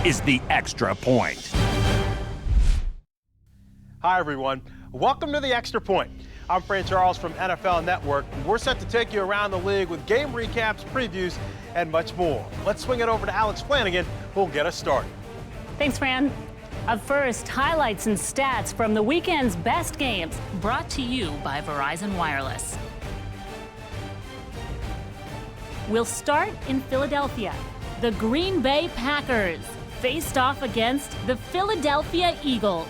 is the Extra Point. Hi, everyone. Welcome to the Extra Point. I'm Fran Charles from NFL Network. We're set to take you around the league with game recaps, previews, and much more. Let's swing it over to Alex Flanagan, who'll get us started. Thanks, Fran. Up first, highlights and stats from the weekend's best games, brought to you by Verizon Wireless. We'll start in Philadelphia. The Green Bay Packers faced off against the Philadelphia Eagles.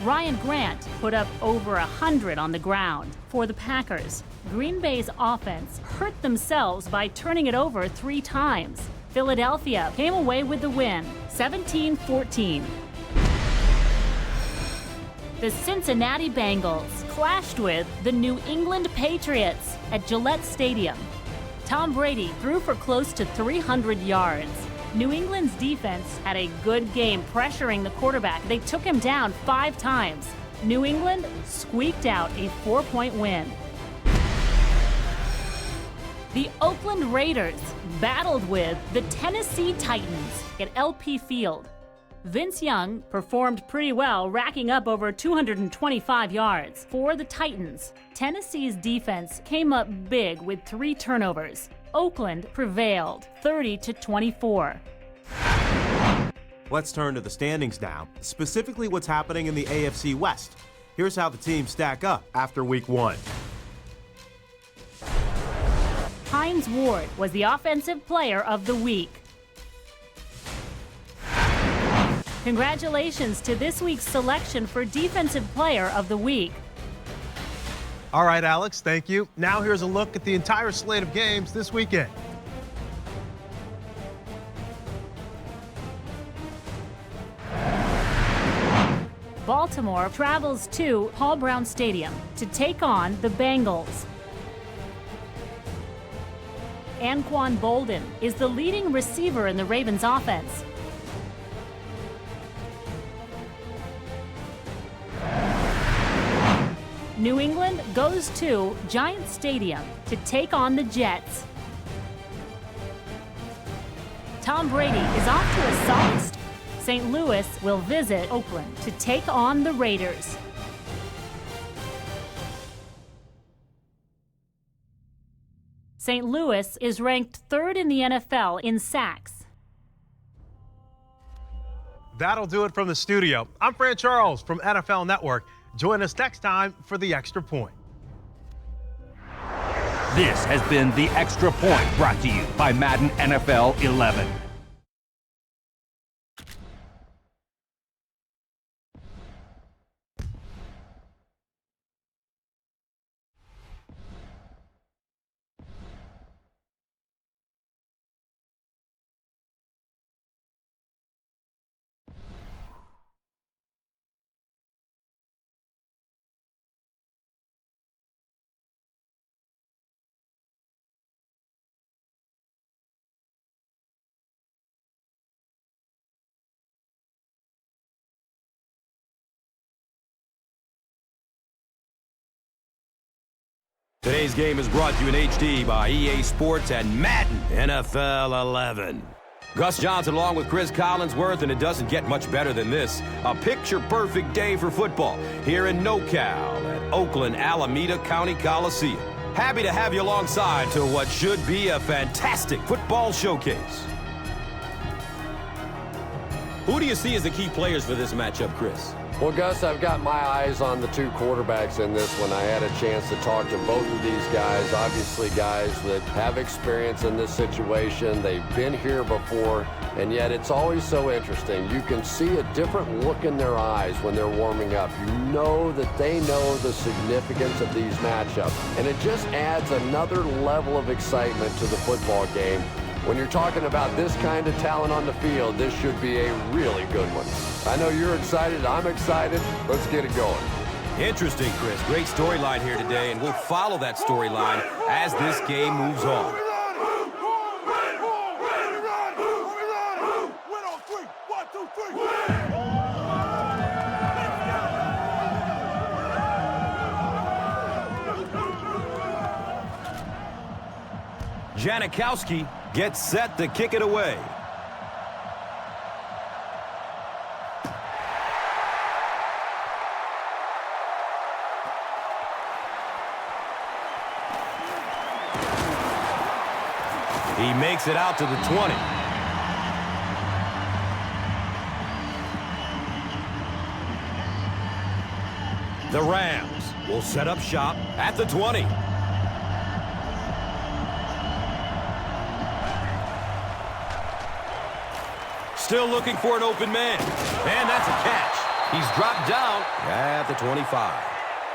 Ryan Grant put up over 100 on the ground for the Packers. Green Bay's offense hurt themselves by turning it over 3 times. Philadelphia came away with the win, 17-14. The Cincinnati Bengals clashed with the New England Patriots at Gillette Stadium. Tom Brady threw for close to 300 yards. New England's defense had a good game pressuring the quarterback. They took him down 5 times. New England squeaked out a 4-point win. The Oakland Raiders battled with the Tennessee Titans at LP Field. Vince Young performed pretty well, racking up over 225 yards. For the Titans, Tennessee's defense came up big with 3 turnovers. Oakland prevailed 30-24. Let's turn to the standings now, specifically what's happening in the AFC West. Here's how the teams stack up after Week 1. Hines Ward was the Offensive Player of the Week. Congratulations to this week's selection for Defensive Player of the Week. All right, Alex, thank you. Now here's a look at the entire slate of games this weekend. Baltimore travels to Paul Brown Stadium to take on the Bengals. Anquan Bolden is the leading receiver in the Ravens offense. New England goes to Giant Stadium to take on the Jets. Tom Brady is off to a solid start. St. Louis will visit Oakland to take on the Raiders. St. Louis is ranked 3rd in the NFL in sacks. That'll do it from the studio. I'm Fran Charles from NFL Network. Join us next time for the Extra Point. This has been the Extra Point, brought to you by Madden NFL 11. Today's game is brought to you in HD by EA Sports and Madden NFL 11. Gus Johnson along with Chris Collinsworth, and it doesn't get much better than this. A picture-perfect day for football here in NoCal at Oakland Alameda County Coliseum. Happy to have you alongside to what should be a fantastic football showcase. Who do you see as the key players for this matchup, Chris? Well, Gus, I've got my eyes on the 2 quarterbacks in this one. I had a chance to talk to both of these guys, obviously guys that have experience in this situation. They've been here before, and yet it's always so interesting. You can see a different look in their eyes when they're warming up. You know that they know the significance of these matchups, and it just adds another level of excitement to the football game. When you're talking about this kind of talent on the field, this should be a really good one. I know you're excited. I'm excited. Let's get it going. Interesting, Chris. Great storyline here today, and we'll follow that storyline as this game moves on. Janikowski gets set to kick it away. He makes it out to the 20. The Rams will set up shop at the 20. Still looking for an open man. And that's a catch. He's dropped down at the 25.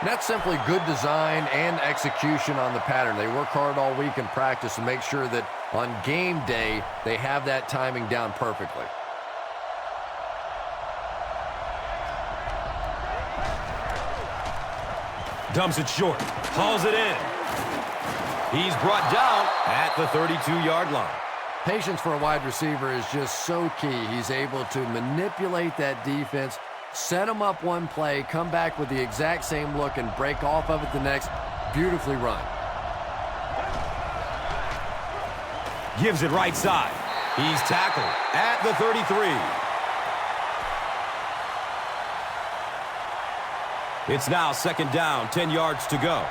That's simply good design and execution on the pattern. They work hard all week in practice to make sure that on game day they have that timing down perfectly. Dumps it short. Hauls it in. He's brought down at the 32-yard line. Patience for a wide receiver is just so key. He's able to manipulate that defense, set them up one play, come back with the exact same look, and break off of it the next. Beautifully run. Gives it right side. He's tackled at the 33. It's now second down, 10 yards to go.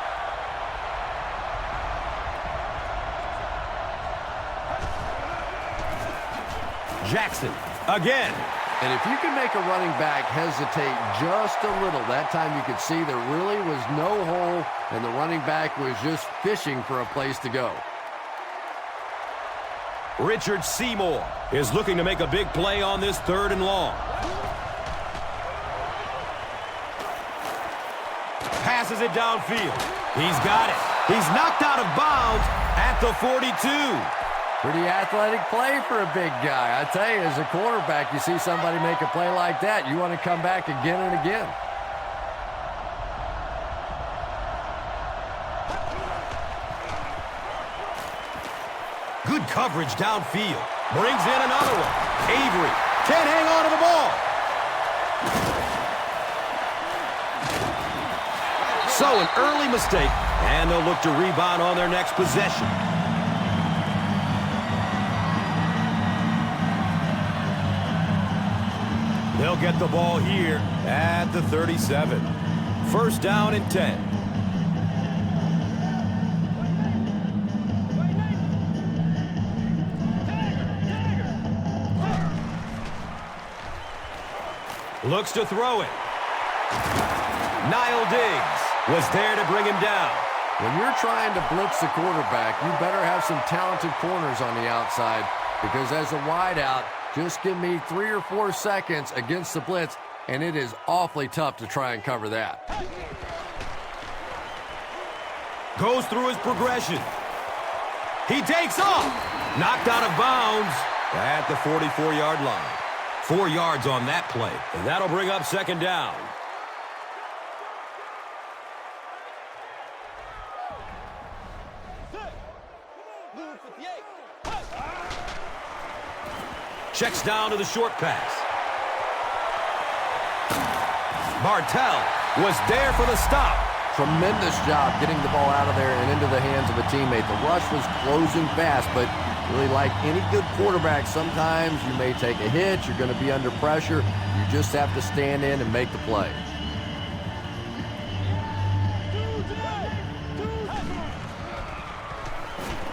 Jackson again. And if you can make a running back hesitate just a little, that time you could see there really was no hole, and the running back was just fishing for a place to go. Richard Seymour is looking to make a big play on this 3rd and long. Passes it downfield. He's got it. He's knocked out of bounds at the 42. Pretty athletic play for a big guy. I tell you, as a quarterback, you see somebody make a play like that, you want to come back again and again. Good coverage downfield. Brings in another one. Avery can't hang on to the ball. So an early mistake, and they'll look to rebound on their next possession. They'll get the ball here at the 37. First down and 10. Looks to throw it. Niall Diggs was there to bring him down. When you're trying to blitz the quarterback, you better have some talented corners on the outside, because as a wideout, just give me 3 or 4 seconds against the blitz, and it is awfully tough to try and cover that. Goes through his progression. He takes off. Knocked out of bounds at the 44-yard line. 4 yards on that play, and that'll bring up second down. Checks down to the short pass. Bartell was there for the stop. Tremendous job getting the ball out of there and into the hands of a teammate. The rush was closing fast, but really, like any good quarterback, sometimes you may take a hit, you're going to be under pressure. You just have to stand in and make the play.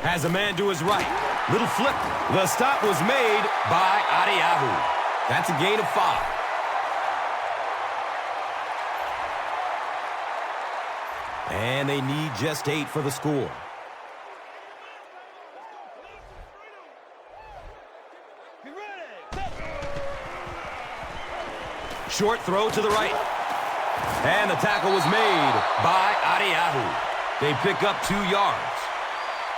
Has a man to his right. Little flip. The stop was made by Adiahu. That's a gain of 5. And they need just 8 for the score. Short throw to the right. And the tackle was made by Adiahu. They pick up 2 yards.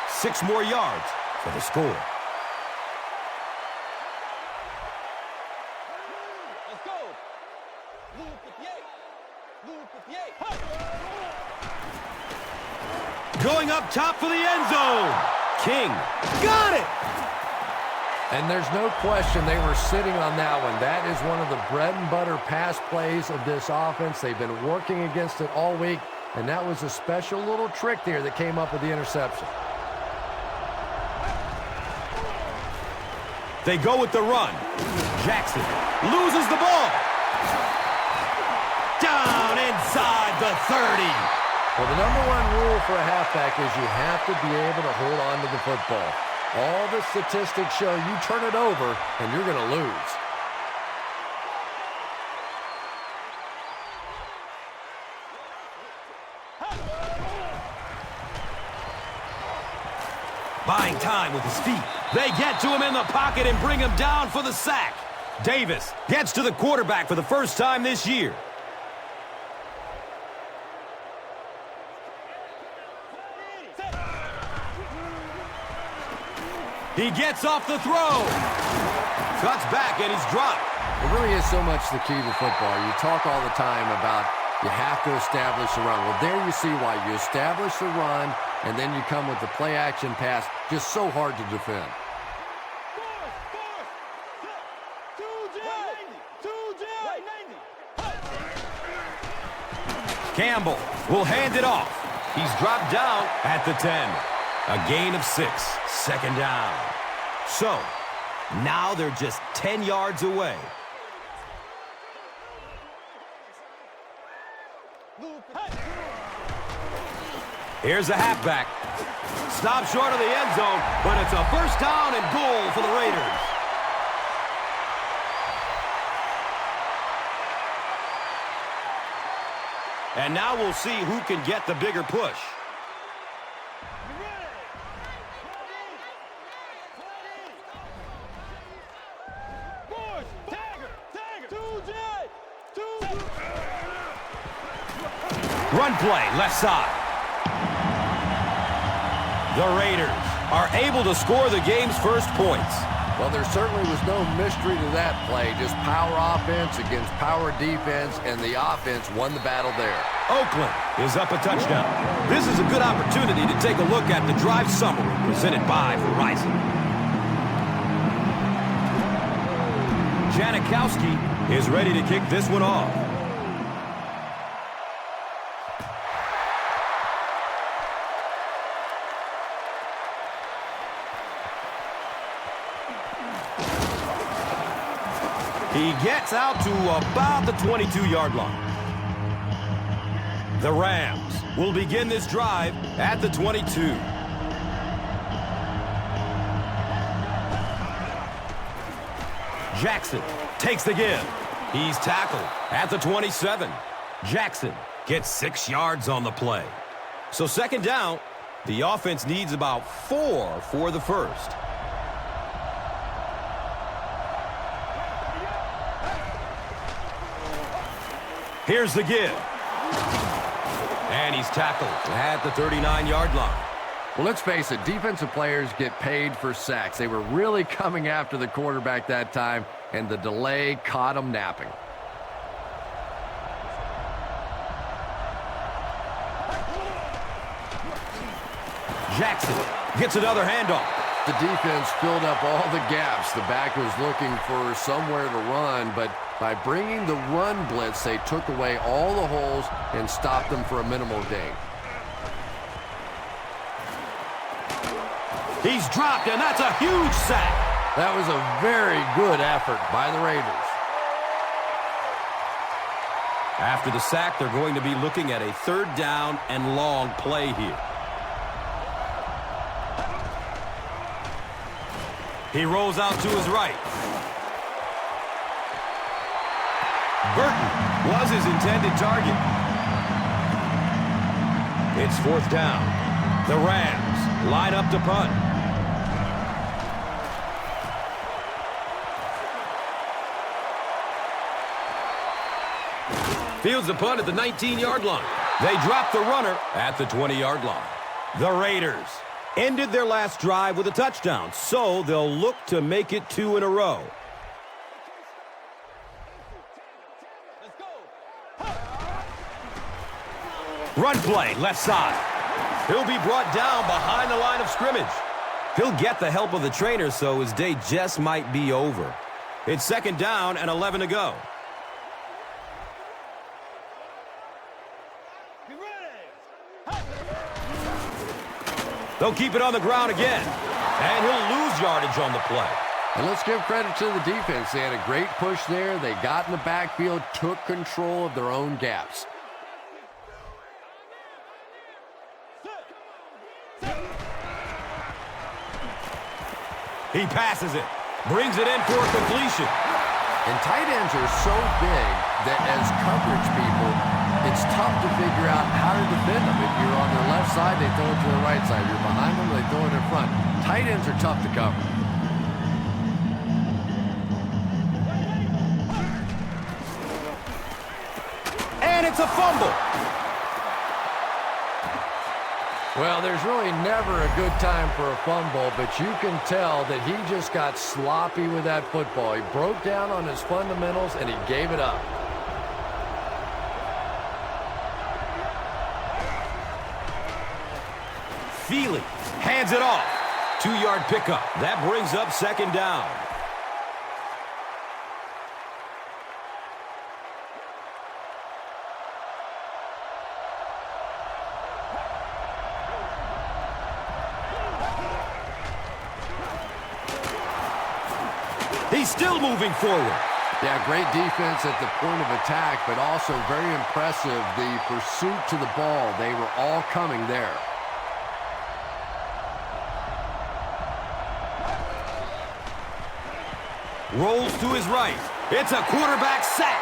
6 more yards for the score. Let's go. Blue 58. Going up top for the end zone. King got it. And there's no question they were sitting on that one. That is one of the bread and butter pass plays of this offense. They've been working against it all week, and that was a special little trick there that came up with the interception. They go with the run. Jackson loses the ball. Down inside the 30. Well, the #1 rule for a halfback is you have to be able to hold on to the football. All the statistics show you turn it over and you're going to lose. Buying time with his feet. They get to him in the pocket and bring him down for the sack. Davis gets to the quarterback for the first time this year. He gets off the throw. Cuts back and he's dropped. It really is so much the key to football. You talk all the time about you have to establish a run. Well, there you see why. You establish a run, and then you come with the play-action pass. Just so hard to defend. Campbell will hand it off. He's dropped down at the 10. A gain of 6. Second down. So, now they're just 10 yards away. Here's a halfback. Stop short of the end zone, but it's a first down and goal for the Raiders. And now we'll see who can get the bigger push. Run play, left side. The Raiders are able to score the game's first points. Well, there certainly was no mystery to that play. Just power offense against power defense, and the offense won the battle there. Oakland is up a touchdown. This is a good opportunity to take a look at the drive summary presented by Verizon. Janikowski is ready to kick this one off. He gets out to about the 22-yard line. The Rams will begin this drive at the 22. Jackson takes the give. He's tackled at the 27. Jackson gets 6 yards on the play. So second down, the offense needs about 4 for the first. Here's the give. And he's tackled at the 39-yard line. Well, let's face it, defensive players get paid for sacks. They were really coming after the quarterback that time, and the delay caught them napping. Jackson gets another handoff. The defense filled up all the gaps. The back was looking for somewhere to run, but by bringing the run blitz, they took away all the holes and stopped them for a minimal gain. He's dropped, and that's a huge sack. That was a very good effort by the Raiders. After the sack, they're going to be looking at a third down and long play here. He rolls out to his right. Burton was his intended target. It's fourth down. The Rams line up to punt. Fields the punt at the 19-yard line. They drop the runner at the 20-yard line. The Raiders ended their last drive with a touchdown, so they'll look to make it 2 in a row. Run play, left side. He'll be brought down behind the line of scrimmage. He'll get the help of the trainer, so his day just might be over. It's second down and 11 to go. They'll keep it on the ground again, and he'll lose yardage on the play. And let's give credit to the defense. They had a great push there. They got in the backfield, took control of their own gaps. He passes it. Brings it in for a completion. And tight ends are so big that as coverage people, it's tough to figure out how to defend them. If you're on their left side, they throw it to the right side. If you're behind them, they throw it in front. Tight ends are tough to cover. And it's a fumble. Well, there's really never a good time for a fumble, but you can tell that he just got sloppy with that football. He broke down on his fundamentals, and he gave it up. Feely hands it off. 2-yard pickup. That brings up second down. He's still moving forward. Yeah, great defense at the point of attack, but also very impressive, the pursuit to the ball. They were all coming there. Rolls to his right. It's a quarterback sack.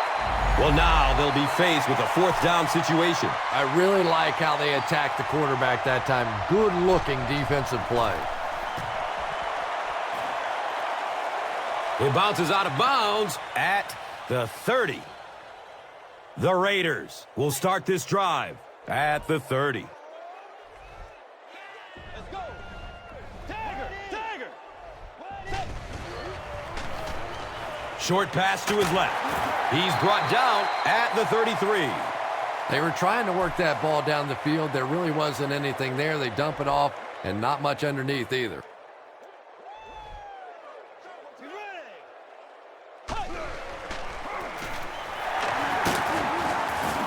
Well, now they'll be faced with a fourth down situation. I really like how they attacked the quarterback that time. Good-looking defensive play. It bounces out of bounds at the 30. The Raiders will start this drive at the 30. Let's go. Tagger, tagger. Set. Short pass to his left. He's brought down at the 33. They were trying to work that ball down the field. There really wasn't anything there. They dump it off, and not much underneath either.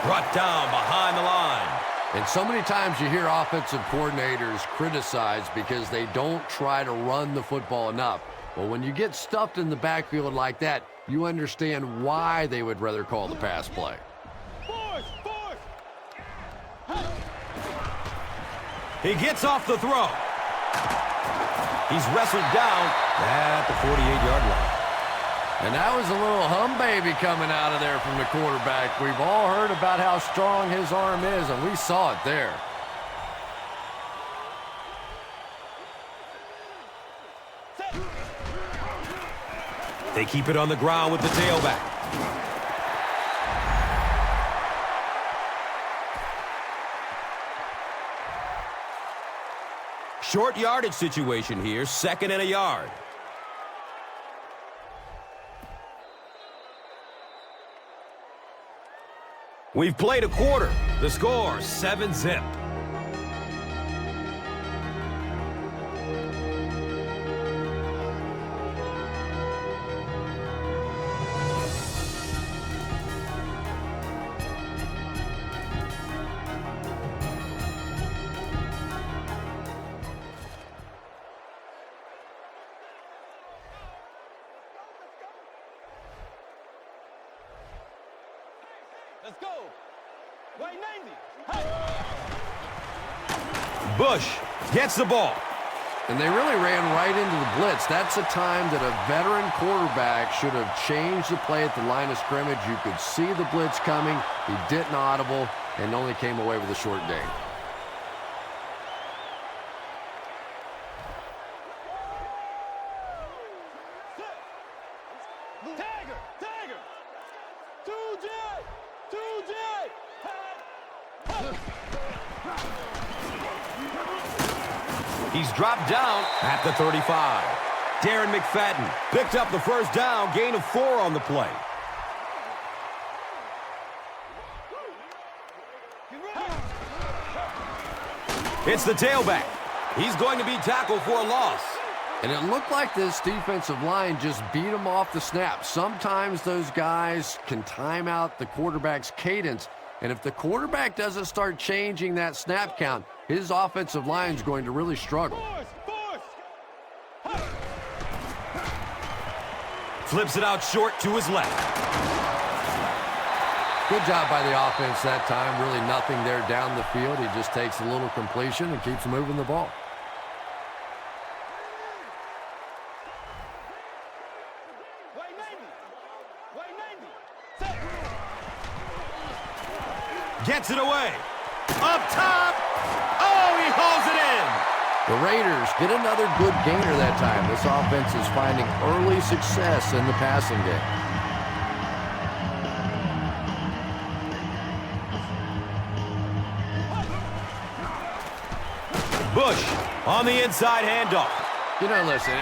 Brought down behind the line. And so many times you hear offensive coordinators criticized because they don't try to run the football enough. Well, when you get stuffed in the backfield like that, you understand why they would rather call the pass play. Force, force. He gets off the throw. He's wrestled down at the 48-yard line. And that was a little hum baby coming out of there from the quarterback. We've all heard about how strong his arm is, and we saw it there. They keep it on the ground with the tailback. Short yardage situation here, 2nd and a yard. We've played a quarter. The score, 7-zip. Let's go. Right 90. Hey. Bush gets the ball. And they really ran right into the blitz. That's a time that a veteran quarterback should have changed the play at the line of scrimmage. You could see the blitz coming. He didn't audible and only came away with a short gain. Tagger, tagger. 2J, 2J. He's dropped down at the 35. Darren McFadden picked up the first down, gain of 4 on the play. It's the tailback. He's going to be tackled for a loss. And it looked like this defensive line just beat him off the snap. Sometimes those guys can time out the quarterback's cadence. And if the quarterback doesn't start changing that snap count, his offensive line is going to really struggle. Flips it out short to his left. Good job by the offense that time. Really nothing there down the field. He just takes a little completion and keeps moving the ball. Gets it away. Up top. Oh, he hauls it in. The Raiders get another good gainer that time. This offense is finding early success in the passing game. Bush on the inside handoff. You know, listen,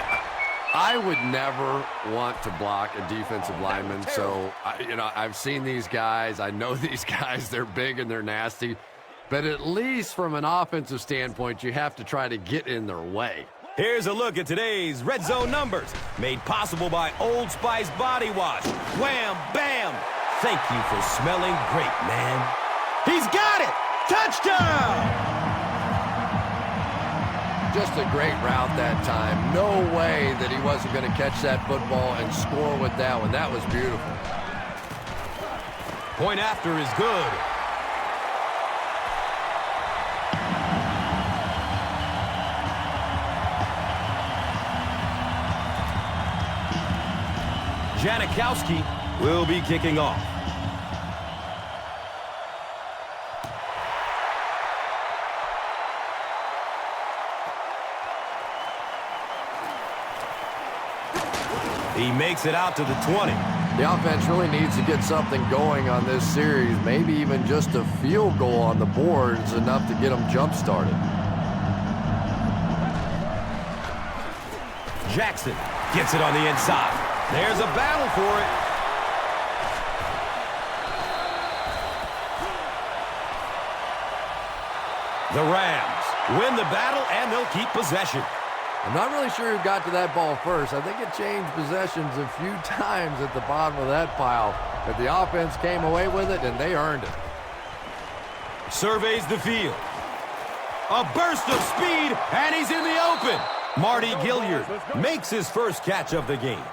I would never want to block a defensive lineman. So, I've seen these guys. I know these guys. They're big and they're nasty. But at least from an offensive standpoint, you have to try to get in their way. Here's a look at today's Red Zone numbers, made possible by Old Spice Body Wash. Wham, bam. Thank you for smelling great, man. He's got it. Touchdown. Just a great route that time. No way that he wasn't going to catch that football and score with that one. That was beautiful. Point after is good. Janikowski will be kicking off. He makes it out to the 20. The offense really needs to get something going on this series. Maybe even just a field goal on the board is enough to get them jump-started. Jackson gets it on the inside. There's a battle for it. The Rams win the battle, and they'll keep possession. I'm not really sure who got to that ball first. I think it changed possessions a few times at the bottom of that pile. But the offense came away with it, and they earned it. Surveys the field. A burst of speed, and he's in the open. Marty Gilliard makes his first catch of the game.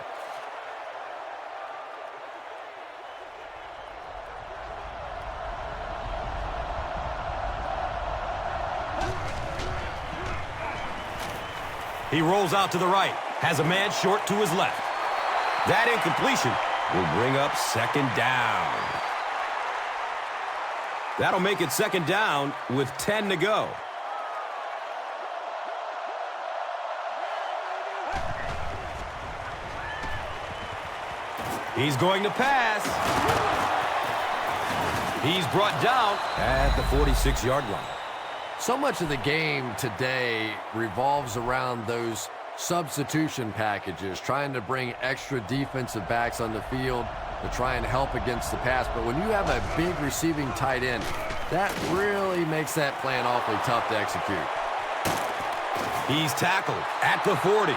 He rolls out to the right, has a man short to his left. That incompletion will bring up second down. That'll make it second down with 10 to go. He's going to pass. He's brought down at the 46-yard line. So much of the game today revolves around those substitution packages, trying to bring extra defensive backs on the field to try and help against the pass. But when you have a big receiving tight end, that really makes that plan awfully tough to execute. He's tackled at the 40.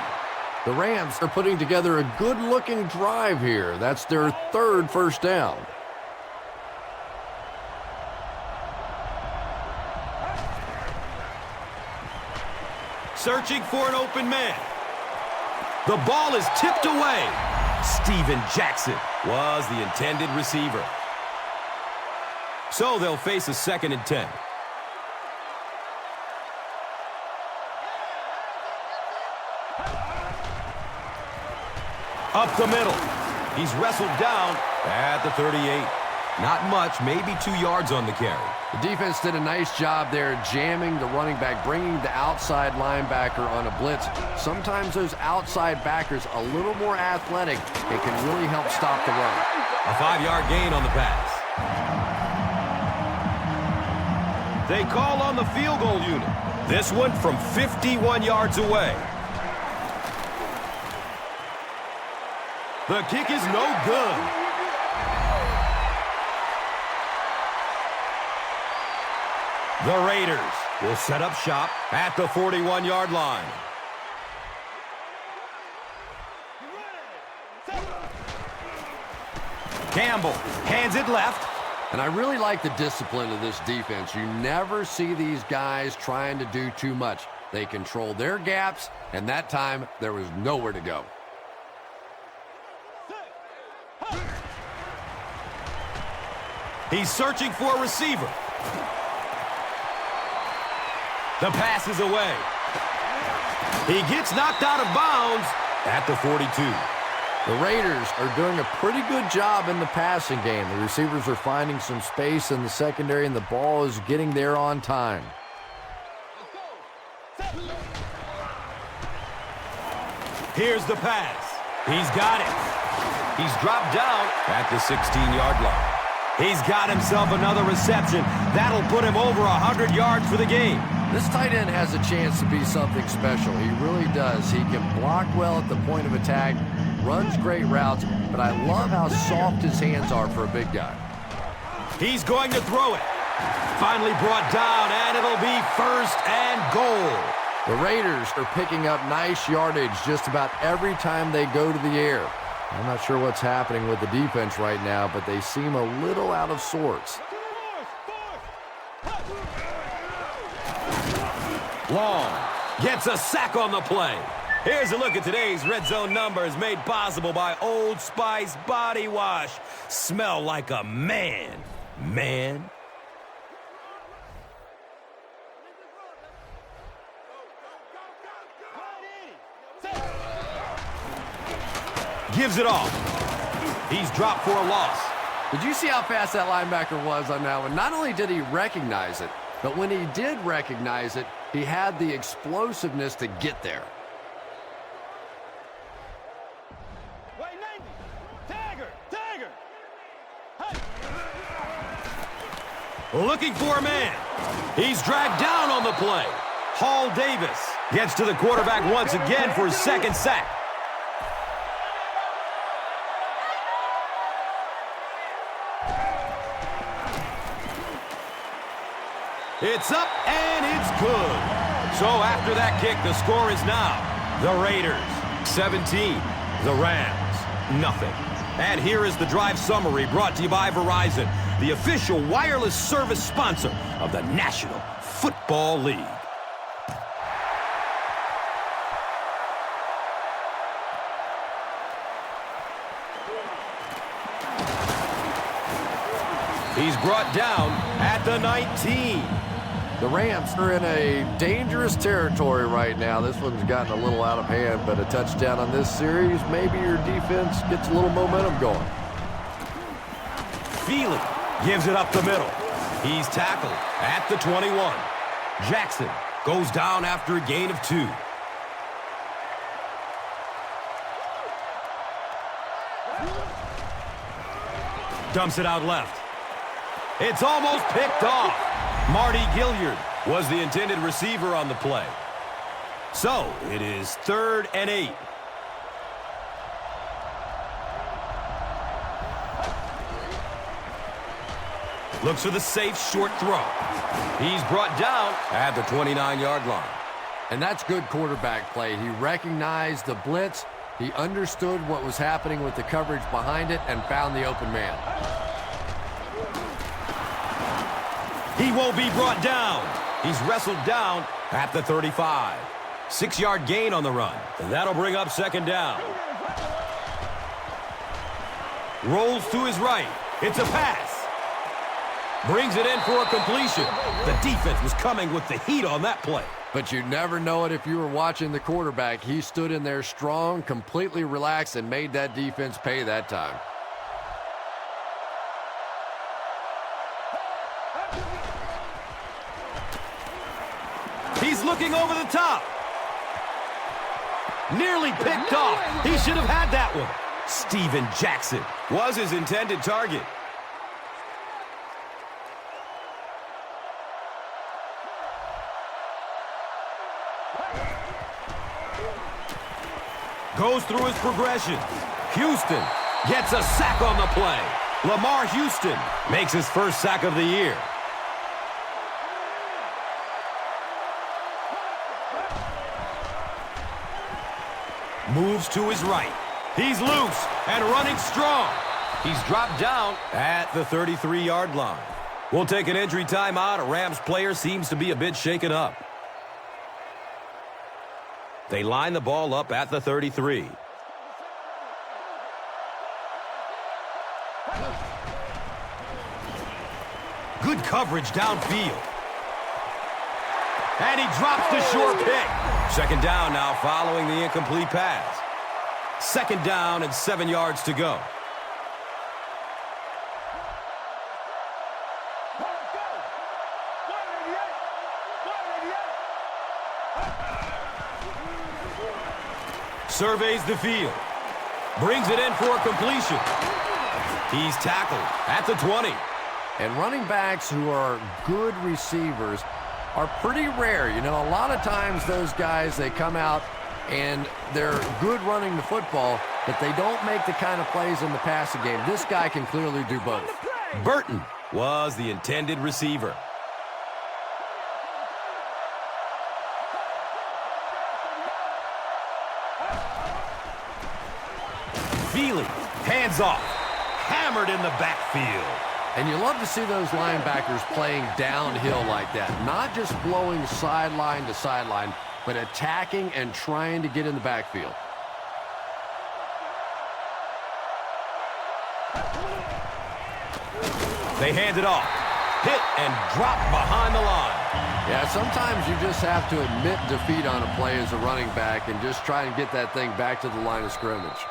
The Rams are putting together a good-looking drive here. That's their third first down. Searching for an open man. The ball is tipped away. Steven Jackson was the intended receiver. So they'll face a 2nd and 10. Up the middle. He's wrestled down at the 38. Not much, maybe 2 yards on the carry. The defense did a nice job there jamming the running back, bringing the outside linebacker on a blitz. Sometimes those outside backers a little more athletic and can really help stop the run. A 5-yard gain on the pass. They call on the field goal unit. This one from 51 yards away. The kick is no good. The Raiders will set up shop at the 41-yard line. Campbell hands it left. And I really like the discipline of this defense. You never see these guys trying to do too much. They control their gaps, and that time there was nowhere to go. He's searching for a receiver. The pass is away. He gets knocked out of bounds at the 42. The Raiders are doing a pretty good job in the passing game. The receivers are finding some space in the secondary, and the ball is getting there on time. Here's the pass. He's got it. He's dropped down at the 16-yard line. He's got himself another reception. That'll put him over 100 yards for the game. This tight end has a chance to be something special. He really does. He can block well at the point of attack, runs great routes, but I love how soft his hands are for a big guy. He's going to throw it. Finally brought down, and it'll be first and goal. The Raiders are picking up nice yardage just about every time they go to the air. I'm not sure what's happening with the defense right now, but they seem a little out of sorts. Long gets a sack on the play. Here's a look at today's red zone numbers made possible by Old Spice Body Wash. Smell like a man. Man. Gives it off. He's dropped for a loss. Did you see how fast that linebacker was on that one? Not only did he recognize it, but when he did recognize it, he had the explosiveness to get there. Looking for a man. He's dragged down on the play. Hall Davis gets to the quarterback once again for his second sack. It's up and it's good. So after that kick, the score is now the Raiders 17, the Rams nothing. And here is the drive summary brought to you by Verizon, the official wireless service sponsor of the National Football League. He's brought down at the 19. The Rams are in a dangerous territory right now. This one's gotten a little out of hand, but a touchdown on this series, maybe your defense gets a little momentum going. Feely gives it up the middle. He's tackled at the 21. Jackson goes down after a gain of 2. Dumps it out left. It's almost picked off. Marty Gilliard was the intended receiver on the play. So it is 3rd and 8. Looks for the safe short throw. He's brought down at the 29-yard line. And that's good quarterback play. He recognized the blitz. He understood what was happening with the coverage behind it and found the open man. He won't be brought down. He's wrestled down at the 35. 6-yard gain on the run. And that'll bring up 2nd down. Rolls to his right. It's a pass. Brings it in for a completion. The defense was coming with the heat on that play. But you never know it if you were watching the quarterback. He stood in there strong, completely relaxed, and made that defense pay that time. He's looking over the top. Nearly picked off. He should have had that one. Steven Jackson was his intended target. Goes through his progression. Houston gets a sack on the play. Lamar Houston makes his first sack of the year. Moves to his right. He's loose and running strong. He's dropped down at the 33-yard line. We'll take an injury timeout. A Rams player seems to be a bit shaken up. They line the ball up at the 33. Good coverage downfield. And he drops the short pick. 2nd down now following the incomplete pass. 2nd down and 7 yards to go. Surveys the field. Brings it in for a completion. He's tackled at the 20. And running backs who are good receivers are pretty rare. You know, a lot of times those guys, they come out and they're good running the football, but they don't make the kind of plays in the passing game. This guy can clearly do both. Burton was the intended receiver. Feely, hands off, hammered in the backfield. And you love to see those linebackers playing downhill like that. Not just blowing sideline to sideline, but attacking and trying to get in the backfield. They hand it off. Hit and drop behind the line. Yeah, sometimes you just have to admit defeat on a play as a running back and just try and get that thing back to the line of scrimmage.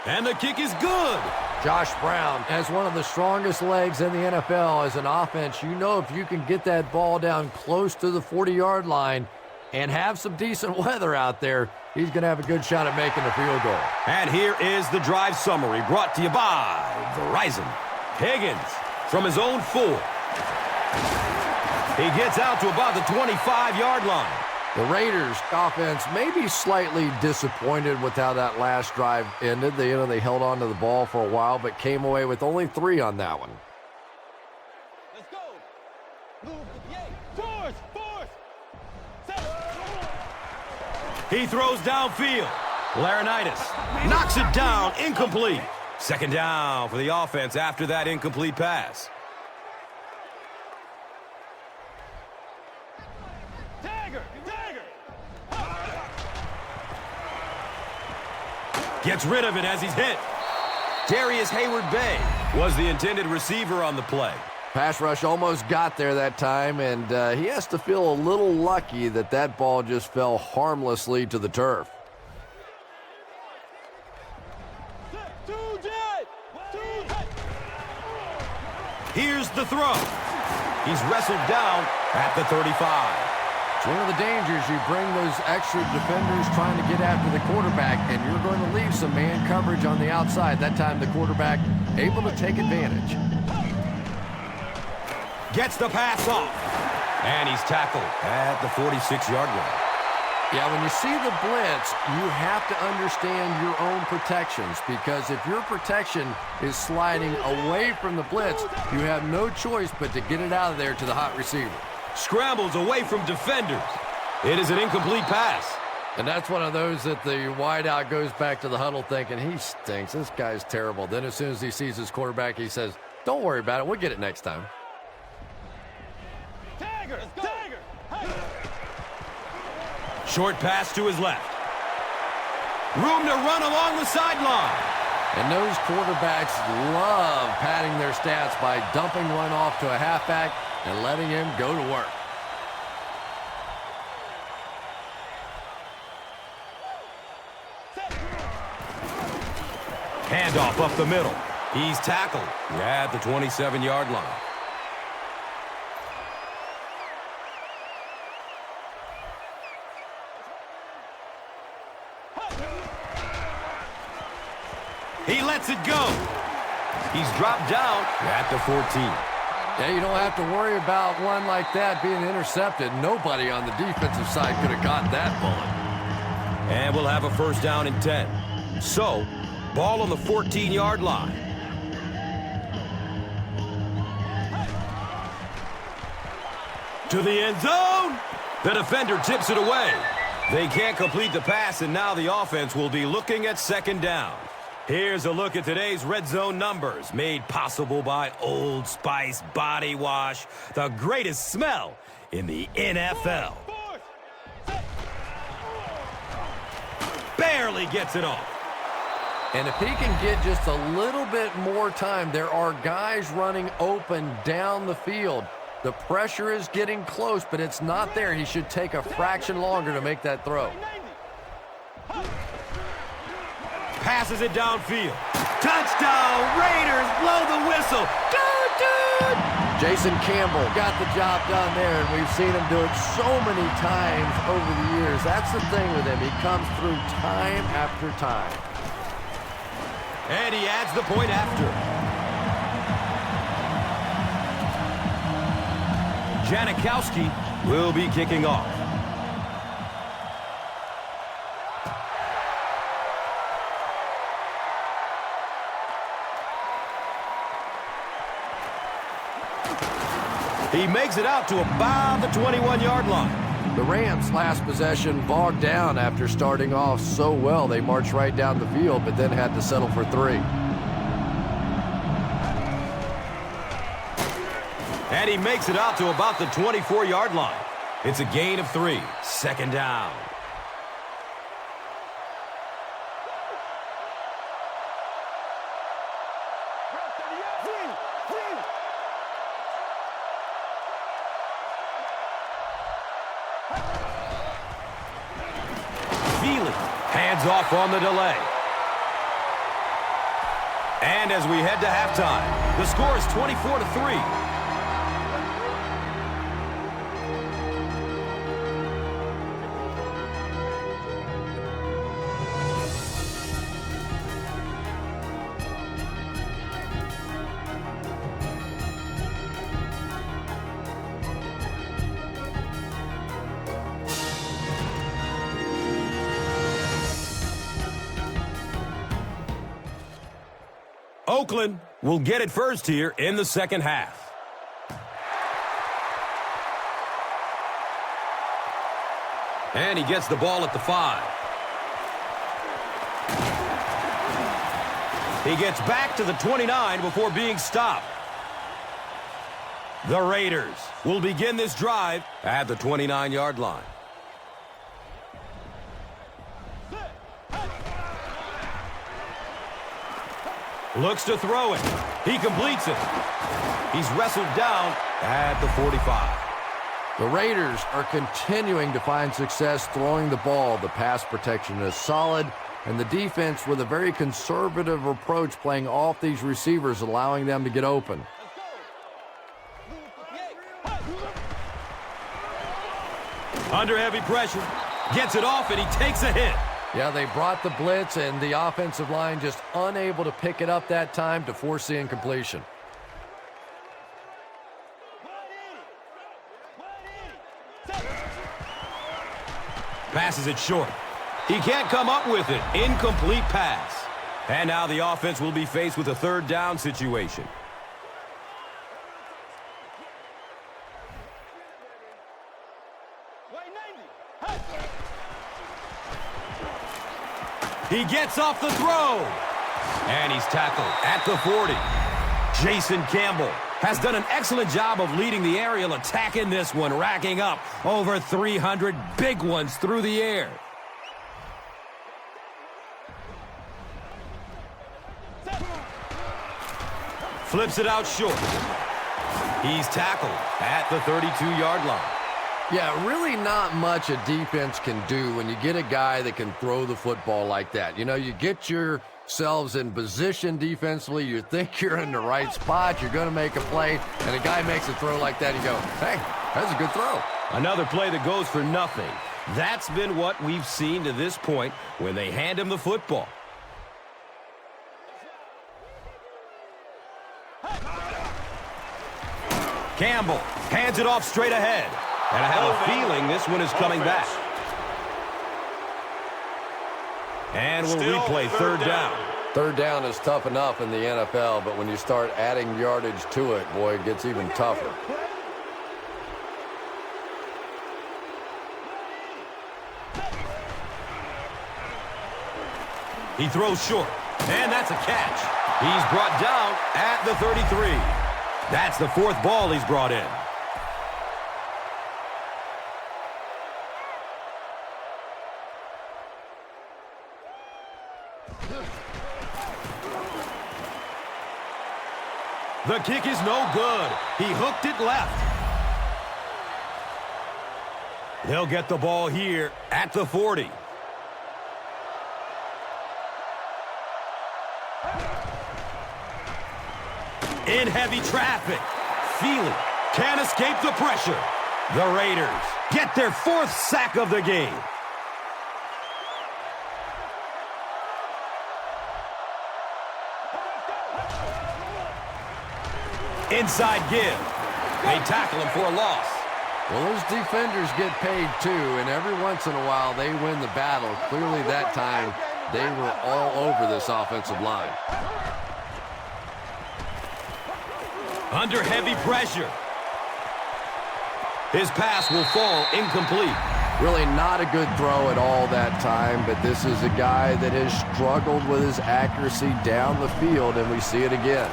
And the kick is good. Josh Brown has one of the strongest legs in the NFL as an offense. You know, if you can get that ball down close to the 40-yard line and have some decent weather out there, he's going to have a good shot at making the field goal. And here is the drive summary brought to you by Verizon. Higgins from his own 4. He gets out to about the 25-yard line. The Raiders offense may be slightly disappointed with how that last drive ended. They held on to the ball for a while, but came away with only 3 on that one. Let's go. Move with the 8. Force. He throws downfield. Laurinaitis knocks it down, incomplete. 2nd down for the offense after that incomplete pass. Gets rid of it as he's hit. Darius Hayward-Bay was the intended receiver on the play. Pass rush almost got there that time, and he has to feel a little lucky that that ball just fell harmlessly to the turf. Here's the throw. He's wrestled down at the 35. It's one of the dangers. You bring those extra defenders trying to get after the quarterback, and you're going to leave some man coverage on the outside. That time the quarterback able to take advantage. Gets the pass off. And he's tackled at the 46-yard line. Yeah, when you see the blitz, you have to understand your own protections, because if your protection is sliding away from the blitz, you have no choice but to get it out of there to the hot receiver. Scrambles away from defenders. It is an incomplete pass. And that's one of those that the wideout goes back to the huddle thinking, he stinks, this guy's terrible. Then as soon as he sees his quarterback, he says, don't worry about it, we'll get it next time. Short pass to his left. Room to run along the sideline. And those quarterbacks love padding their stats by dumping one off to a halfback and letting him go to work. Handoff up the middle. He's tackled at the 27-yard line. He lets it go. He's dropped down at the 14. Yeah, you don't have to worry about one like that being intercepted. Nobody on the defensive side could have caught that bullet. And we'll have a 1st down and 10. So, ball on the 14-yard line. To the end zone. The defender tips it away. They can't complete the pass, and now the offense will be looking at 2nd down. Here's a look at today's red zone numbers, made possible by Old Spice Body Wash, the greatest smell in the NFL. Barely gets it off. And if he can get just a little bit more time, there are guys running open down the field. The pressure is getting close, but it's not there. He should take a fraction longer to make that throw. Passes it downfield. Touchdown! Raiders blow the whistle. Go, dude! Jason Campbell got the job done there, and we've seen him do it so many times over the years. That's the thing with him. He comes through time after time. And he adds the point after. Janikowski will be kicking off. He makes it out to about the 21-yard line. The Rams' last possession bogged down after starting off so well. They marched right down the field, but then had to settle for 3. And he makes it out to about the 24-yard line. It's a gain of 3. Second down. Hands off on the delay. And as we head to halftime, the score is 24-3. Oakland will get it first here in the second half. And he gets the ball at the 5. He gets back to the 29 before being stopped. The Raiders will begin this drive at the 29-yard line. Looks to throw it. He completes it. He's wrestled down at the 45. The Raiders are continuing to find success throwing the ball. The pass protection is solid, and the defense with a very conservative approach playing off these receivers, allowing them to get open. Under heavy pressure. Gets it off, and he takes a hit. Yeah, they brought the blitz, and the offensive line just unable to pick it up that time to force the incompletion. Passes it short. He can't come up with it. Incomplete pass. And now the offense will be faced with a third down situation. He gets off the throw. And he's tackled at the 40. Jason Campbell has done an excellent job of leading the aerial attack in this one, racking up over 300 big ones through the air. Flips it out short. He's tackled at the 32-yard line. Yeah, really not much a defense can do when you get a guy that can throw the football like that. You know, you get yourselves in position defensively, you think you're in the right spot, you're going to make a play, and a guy makes a throw like that, you go, hey, that's a good throw. Another play that goes for nothing. That's been what we've seen to this point when they hand him the football. Campbell hands it off straight ahead. And I have a feeling this one is coming back. And we'll replay third down. Third down is tough enough in the NFL, but when you start adding yardage to it, boy, it gets even tougher. He throws short, and that's a catch. He's brought down at the 33. That's the fourth ball he's brought in. The kick is no good. He hooked it left. They'll get the ball here at the 40. In heavy traffic. Feely can't escape the pressure. The Raiders get their 4th sack of the game. Inside give. They tackle him for a loss. Well, those defenders get paid too, and every once in a while they win the battle. Clearly that time they were all over this offensive line. Under heavy pressure. His pass will fall incomplete. Really not a good throw at all that time, but this is a guy that has struggled with his accuracy down the field, and we see it again.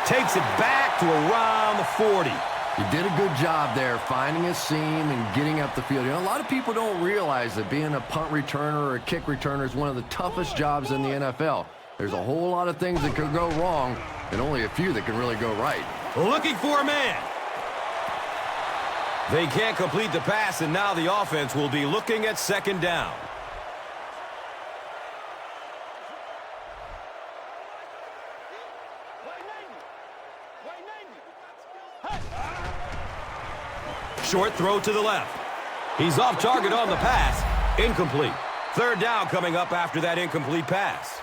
Takes it back to around the 40. He did a good job there finding a seam and getting up the field. You know, a lot of people don't realize that being a punt returner or a kick returner is one of the toughest jobs in the NFL. There's a whole lot of things that could go wrong and only a few that can really go right. Looking for a man. They can't complete the pass, and now the offense will be looking at 2nd down. Short throw to the left. He's off target on the pass. Incomplete. 3rd down coming up after that incomplete pass.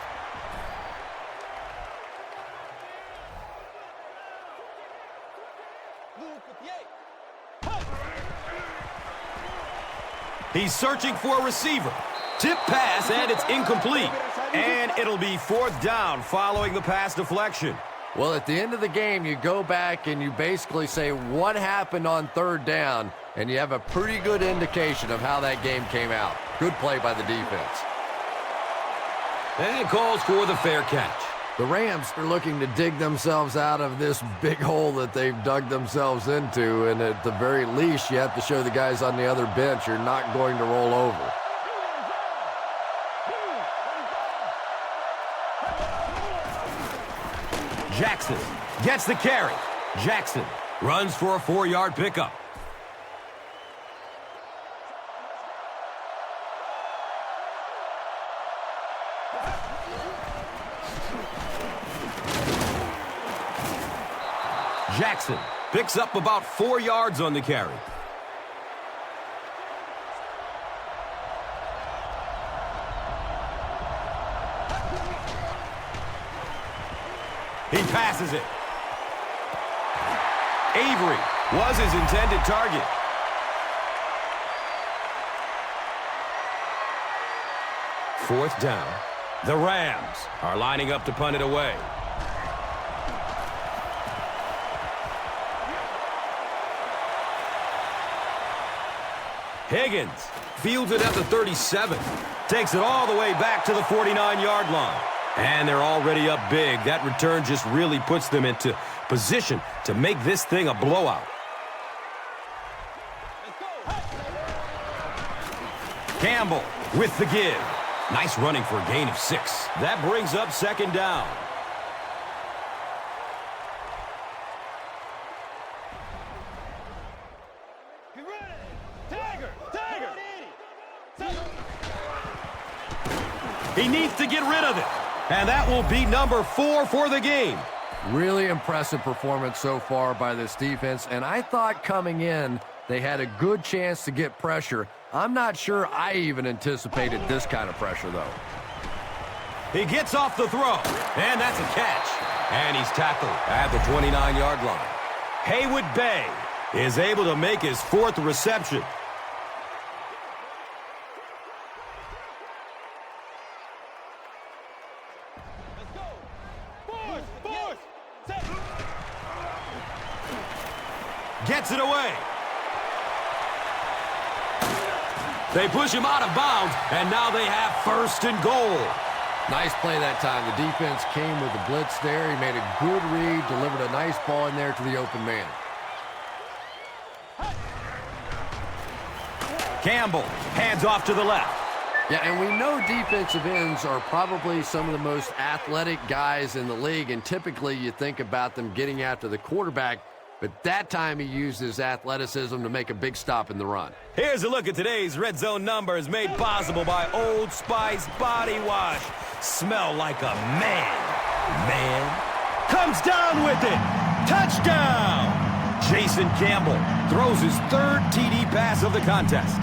He's searching for a receiver. Tip pass, and it's incomplete. And it'll be 4th down following the pass deflection. Well, at the end of the game, you go back and you basically say what happened on 3rd down, and you have a pretty good indication of how that game came out. Good play by the defense. And calls for the fair catch. The Rams are looking to dig themselves out of this big hole that they've dug themselves into, and at the very least, you have to show the guys on the other bench you're not going to roll over. Jackson gets the carry. Jackson runs for a 4-yard pickup. Jackson picks up about 4 yards on the carry. He passes it. Avery was his intended target. Fourth down. The Rams are lining up to punt it away. Higgins fields it at the 37. Takes it all the way back to the 49-yard line. And they're already up big. That return just really puts them into position to make this thing a blowout. Campbell with the give. Nice running for a gain of 6. That brings up 2nd down. He needs to get rid of it. And that will be number 4 for the game. Really impressive performance so far by this defense. And I thought coming in, they had a good chance to get pressure. I'm not sure I even anticipated this kind of pressure, though. He gets off the throw. And that's a catch. And he's tackled at the 29-yard line. Haywood Bay is able to make his 4th reception. Gets it away. They push him out of bounds, and now they have 1st and goal. Nice play that time. The defense came with the blitz there. He made a good read, delivered a nice ball in there to the open man. Campbell hands off to the left. Yeah, and we know defensive ends are probably some of the most athletic guys in the league, and typically you think about them getting after the quarterback, but that time he used his athleticism to make a big stop in the run. Here's a look at today's Red Zone numbers made possible by Old Spice Body Wash. Smell like a man. Comes down with it. Touchdown! Jason Campbell throws his third TD pass of the contest.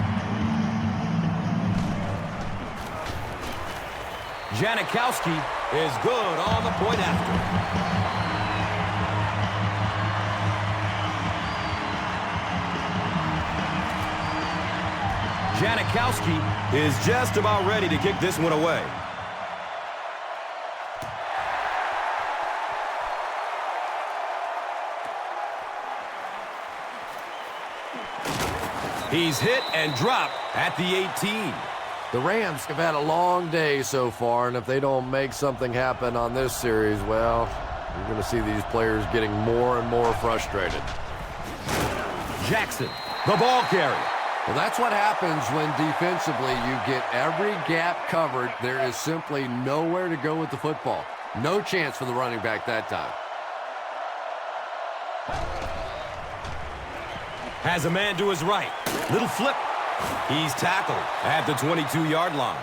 Janikowski is good on the point after. Janikowski is just about ready to kick this one away. He's hit and dropped at the 18. The Rams have had a long day so far, and if they don't make something happen on this series, well, you're going to see these players getting more and more frustrated. Jackson, the ball carrier. Well, that's what happens when defensively you get every gap covered. There is simply nowhere to go with the football. No chance for the running back that time. Has a man to his right. Little flip. He's tackled at the 22-yard line.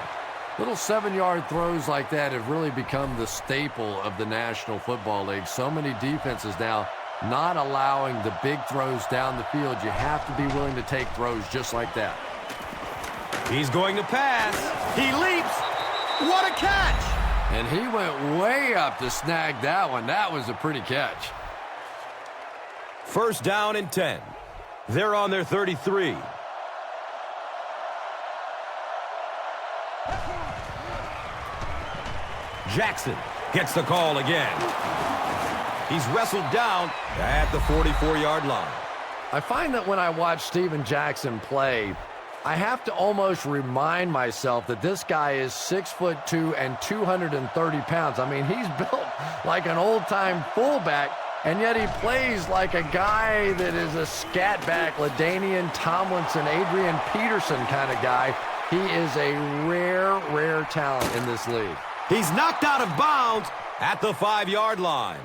Little 7-yard throws like that have really become the staple of the National Football League. So many defenses now not allowing the big throws down the field. You have to be willing to take throws just like that. He's going to pass. He leaps. What a catch! And he went way up to snag that one. That was a pretty catch. First down and 10. They're on their 33. Jackson gets the call again. He's wrestled down at the 44-yard line. I find that when I watch Steven Jackson play, I have to almost remind myself that this guy is 6'2" and 230 pounds. I mean, he's built like an old-time fullback, and yet he plays like a guy that is a scat back, LaDainian Tomlinson, Adrian Peterson kind of guy. He is a rare talent in this league. He's knocked out of bounds at the 5-yard line.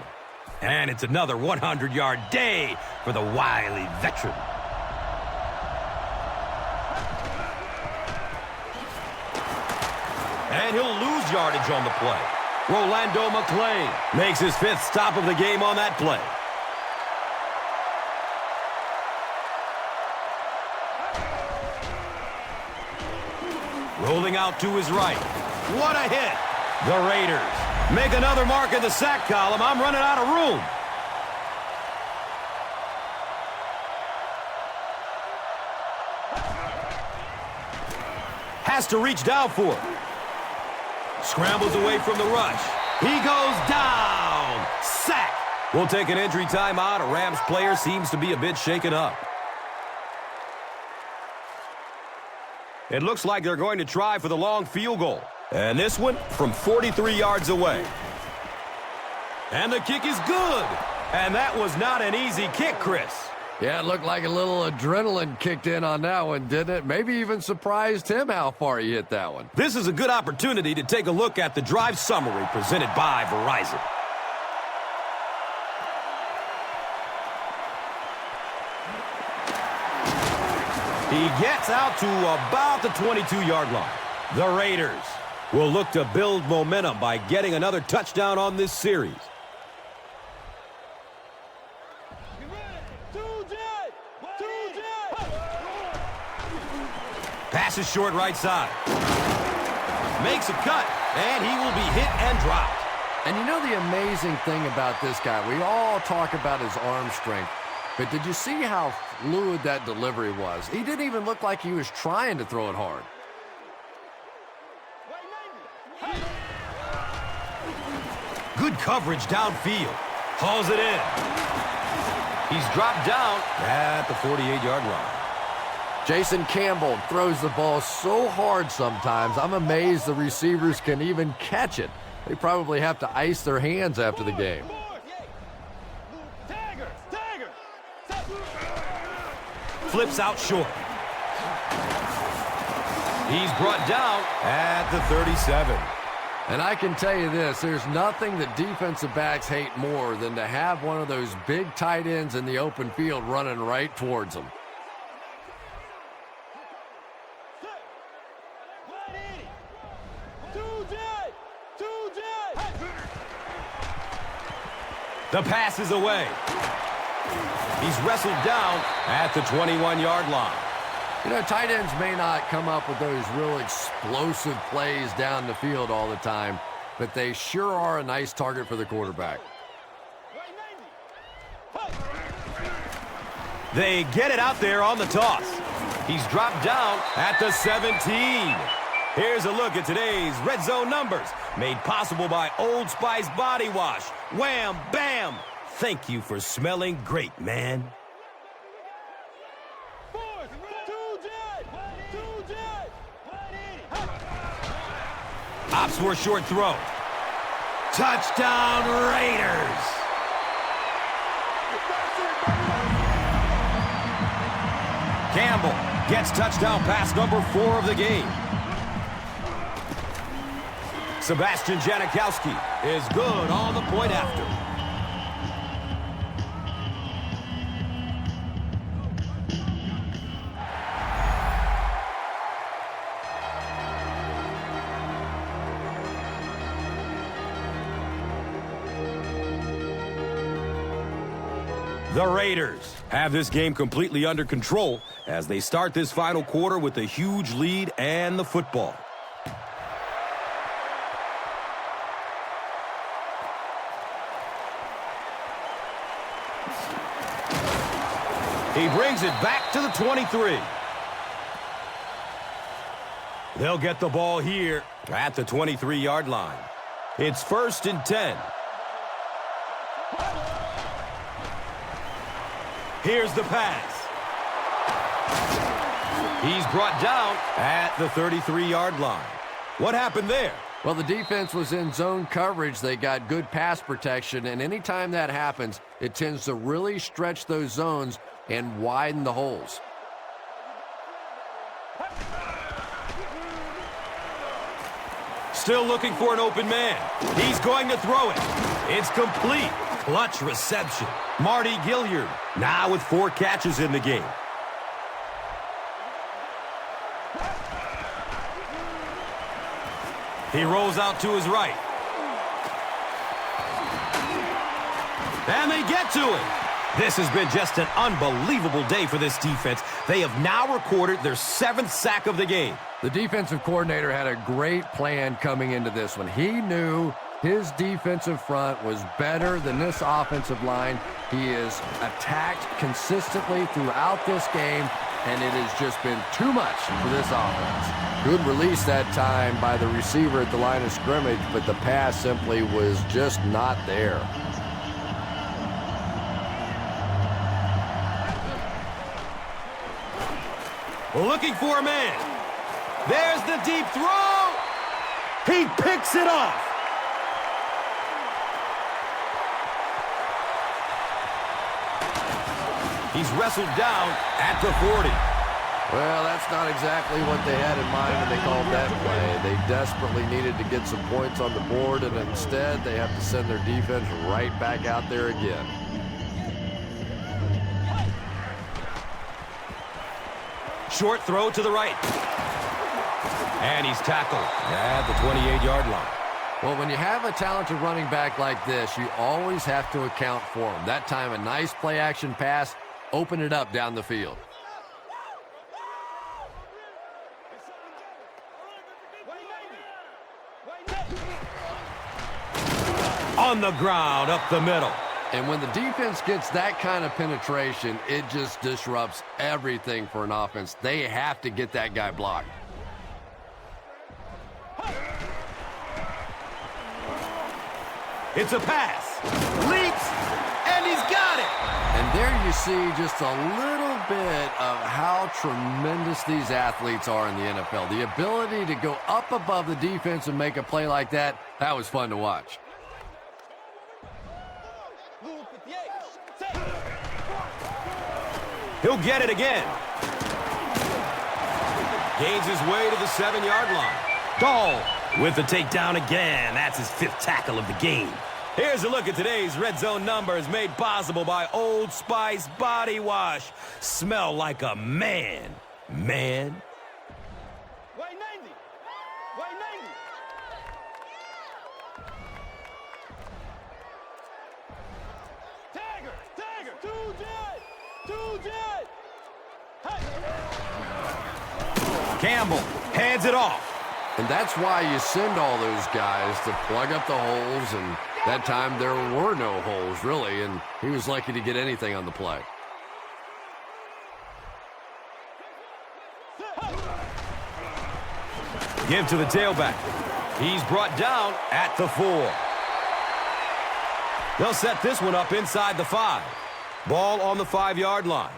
And it's another 100-yard day for the wily veteran. And he'll lose yardage on the play. Rolando McClain makes his 5th stop of the game on that play. Rolling out to his right. What a hit. The Raiders make another mark in the sack column. I'm running out of room. Has to reach down for it. Scrambles away from the rush. He goes down. Sack. We'll take an injury timeout. A Rams player seems to be a bit shaken up. It looks like they're going to try for the long field goal. And this one from 43 yards away. And the kick is good. And that was not an easy kick, Chris. Yeah, it looked like a little adrenaline kicked in on that one, didn't it? Maybe even surprised him how far he hit that one. This is a good opportunity to take a look at the drive summary presented by Verizon. He gets out to about the 22-yard line. The Raiders will look to build momentum by getting another touchdown on this series. Passes short right side. Makes a cut, and he will be hit and dropped. And you know the amazing thing about this guy, we all talk about his arm strength, but did you see how fluid that delivery was? He didn't even look like he was trying to throw it hard. Good coverage downfield. Hauls it in. He's dropped down at the 48-yard line. Jason Campbell throws the ball so hard sometimes, I'm amazed the receivers can even catch it. They probably have to ice their hands after the game. Flips out short. He's brought down at the 37. And I can tell you this, there's nothing that defensive backs hate more than to have one of those big tight ends in the open field running right towards them. The pass is away. He's wrestled down at the 21-yard line. You know, tight ends may not come up with those real explosive plays down the field all the time, but they sure are a nice target for the quarterback. They get it out there on the toss. He's dropped down at the 17. Here's a look at today's red zone numbers, made possible by Old Spice Body Wash. Wham, bam! Thank you for smelling great, man. Opts for a short throw. Touchdown, Raiders! Campbell gets touchdown pass number 4 of the game. Sebastian Janikowski is good on the point after. The Raiders have this game completely under control as they start this final quarter with a huge lead and the football. He brings it back to the 23. They'll get the ball here at the 23-yard line. It's 1st and 10. Here's the pass. He's brought down at the 33-yard line. What happened there? Well, the defense was in zone coverage. They got good pass protection, and anytime that happens, it tends to really stretch those zones and widen the holes. Still looking for an open man. He's going to throw it. It's complete. Clutch reception. Marty Gilliard now with 4 catches in the game. He rolls out to his right. And they get to it. This has been just an unbelievable day for this defense. They have now recorded their 7th sack of the game. The defensive coordinator had a great plan coming into this one. He knew his defensive front was better than this offensive line. He is attacked consistently throughout this game, and it has just been too much for this offense. Good release that time by the receiver at the line of scrimmage, but the pass simply was just not there. Looking for a man. There's the deep throw. He picks it off. He's wrestled down at the 40. Well, that's not exactly what they had in mind when they called that play. They desperately needed to get some points on the board, and instead they have to send their defense right back out there again. Short throw to the right. And he's tackled at the 28-yard line. Well, when you have a talented running back like this, you always have to account for him. That time, a nice play-action pass opened it up down the field. On the ground, up the middle. And when the defense gets that kind of penetration, it just disrupts everything for an offense. They have to get that guy blocked. It's a pass. Leaps, and he's got it. And there you see just a little bit of how tremendous these athletes are in the NFL. The ability to go up above the defense and make a play like that, that was fun to watch. He'll get it again. Gains his way to the 7-yard line. Dahl with the takedown again. That's his 5th tackle of the game. Here's a look at today's Red Zone numbers made possible by Old Spice Body Wash. Smell like a man. Man. White 90. White 90. Tagger. Tagger. 2 jet. 2 jet. Hey. Campbell hands it off. And that's why you send all those guys to plug up the holes, and that time there were no holes, really, and he was lucky to get anything on the play. Give to the tailback. He's brought down at the 4. They'll set this one up inside the 5. Ball on the 5-yard line.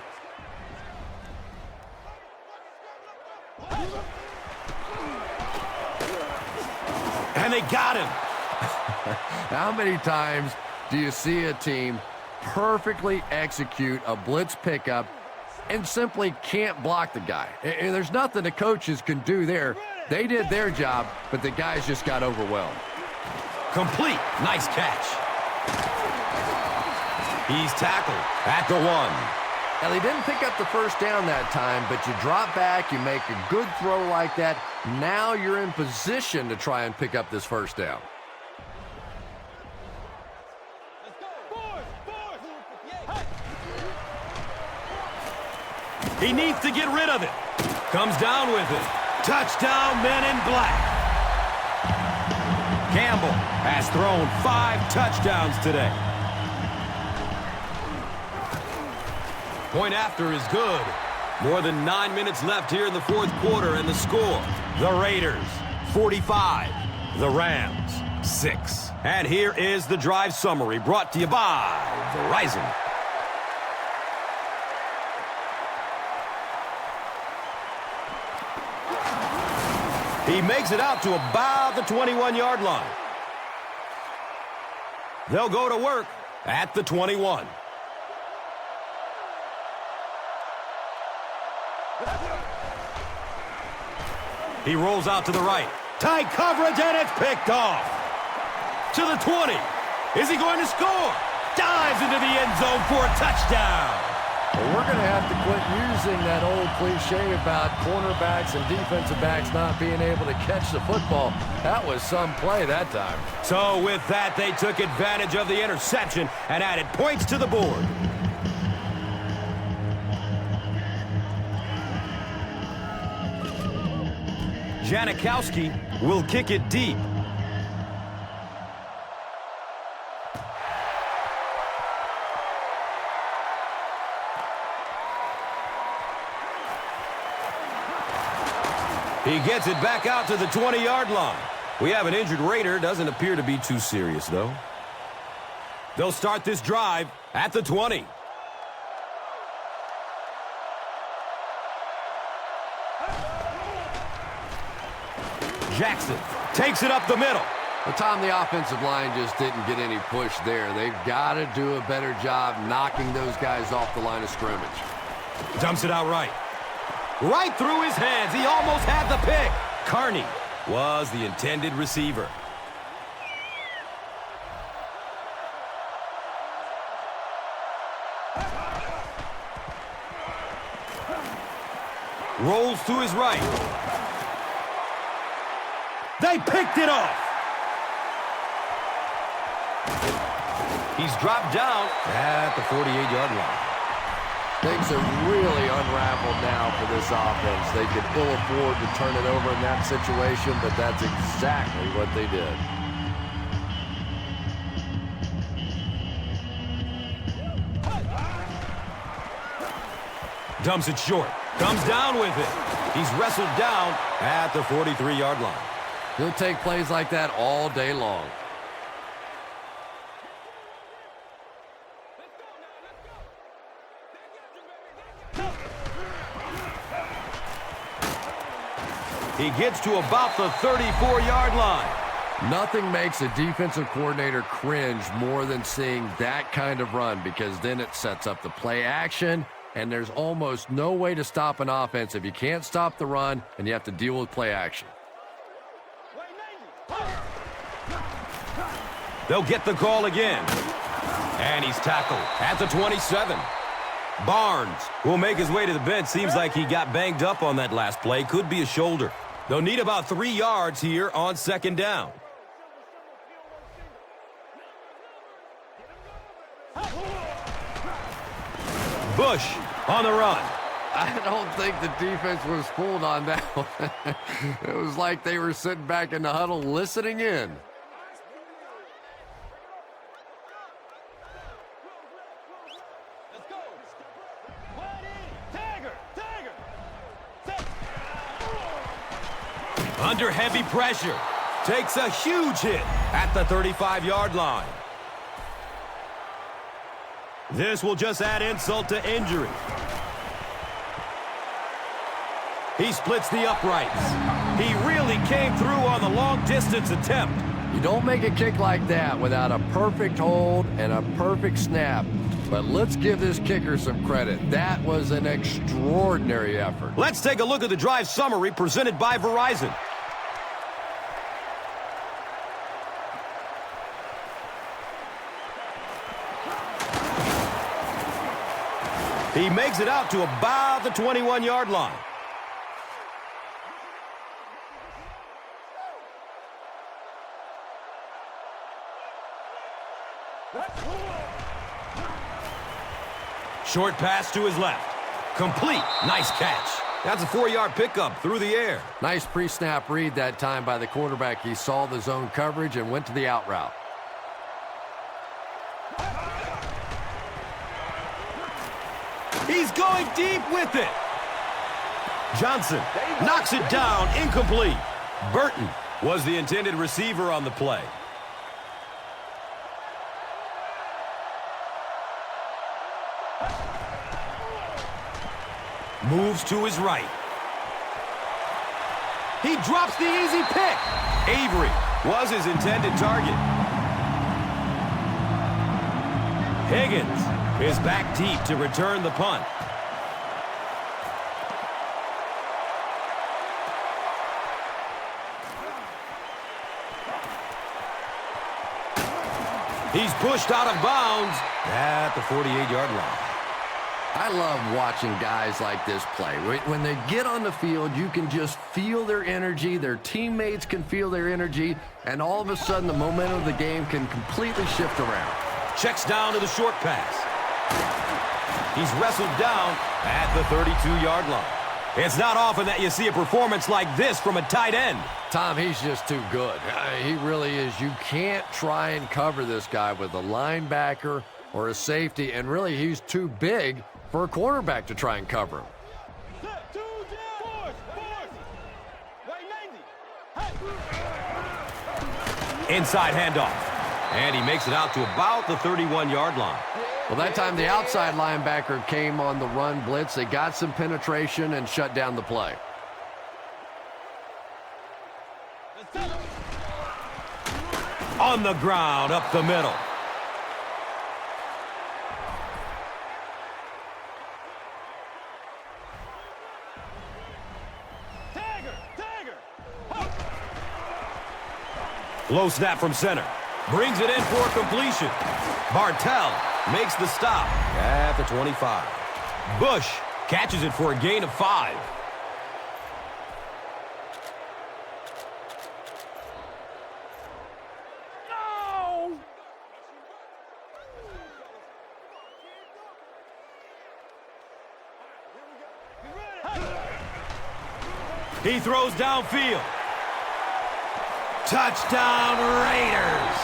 And they got him. How many times do you see a team perfectly execute a blitz pickup and simply can't block the guy? And there's nothing the coaches can do there. They did their job, but the guys just got overwhelmed. Complete. Nice catch. He's tackled at the 1. Now, they didn't pick up the first down that time, but you drop back, you make a good throw like that. Now you're in position to try and pick up this first down. Let's go. Force. Force. Hey. He needs to get rid of it. Comes down with it. Touchdown, men in black. Campbell has thrown 5 touchdowns today. Point after is good. More than 9 minutes left here in the 4th quarter, and the score, the Raiders 45, the Rams 6. And here is the drive summary brought to you by Verizon. He makes it out to about the 21-yard line. They'll go to work at the 21. He rolls out to the right. Tight coverage, and it's picked off. To the 20. Is he going to score? Dives into the end zone for a touchdown. Well, we're going to have to quit using that old cliche about cornerbacks and defensive backs not being able to catch the football. That was some play that time. So with that, they took advantage of the interception and added points to the board. Janikowski will kick it deep. He gets it back out to the 20-yard line. We have an injured Raider. Doesn't appear to be too serious, though. They'll start this drive at the 20. Jackson takes it up the middle. Well, Tom, the offensive line just didn't get any push there. They've got to do a better job knocking those guys off the line of scrimmage. Dumps it out right. Right through his hands. He almost had the pick. Carney was the intended receiver. Rolls to his right. They picked it off. He's dropped down at the 48-yard line. Things are really unraveled now for this offense. They could ill afford to turn it over in that situation, but that's exactly what they did. Dumps it short. Comes down with it. He's wrestled down at the 43-yard line. He'll take plays like that all day long. He gets to about the 34-yard line. Nothing makes a defensive coordinator cringe more than seeing that kind of run, because then it sets up the play action and there's almost no way to stop an offense if you can't stop the run and you have to deal with play action. They'll get the call again. And he's tackled at the 27. Barnes will make his way to the bench. Seems like he got banged up on that last play. Could be a shoulder. They'll need about 3 yards here on second down. Bush on the run. I don't think the defense was fooled on that one. It was like they were sitting back in the huddle listening in. Under heavy pressure. Takes a huge hit at the 35-yard line. This will just add insult to injury. He splits the uprights. He really came through on the long-distance attempt. You don't make a kick like that without a perfect hold and a perfect snap. But let's give this kicker some credit. That was an extraordinary effort. Let's take a look at the drive summary presented by Verizon. He makes it out to about the 21-yard line. Short pass to his left. Complete. Nice catch. That's a 4-yard pickup through the air. Nice pre-snap read that time by the quarterback. He saw the zone coverage and went to the out route. He's going deep with it. Johnson knocks it down, incomplete. Burton was the intended receiver on the play. Moves to his right. He drops the easy pick. Avery was his intended target. Higgins is back deep to return the punt. He's pushed out of bounds at the 48-yard line. I love watching guys like this play. When they get on the field, you can just feel their energy. Their teammates can feel their energy. And all of a sudden, the momentum of the game can completely shift around. Checks down to the short pass. He's wrestled down at the 32-yard line. It's not often that you see a performance like this from a tight end. Tom, he's just too good. He really is. You can't try and cover this guy with a linebacker or a safety, and really he's too big for a quarterback to try and cover him. Inside handoff. And he makes it out to about the 31-yard line. Well, that time the outside linebacker came on the run blitz. They got some penetration and shut down the play. On the ground, up the middle. Low snap from center. Brings it in for completion. Bartell makes the stop at the 25. Bush catches it for a gain of 5. No! He throws downfield. Touchdown, Raiders!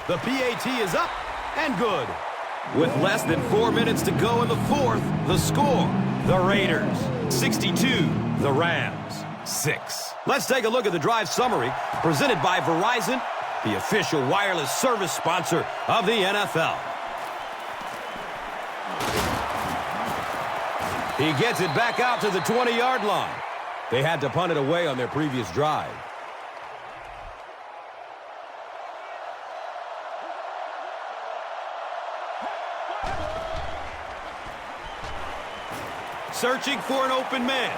The PAT is up and good. With less than 4 minutes to go in the fourth, the score, the Raiders 62, the Rams 6. Let's take a look at the drive summary presented by Verizon, the official wireless service sponsor of the NFL. He gets it back out to the 20-yard line. They had to punt it away on their previous drive. Searching for an open man.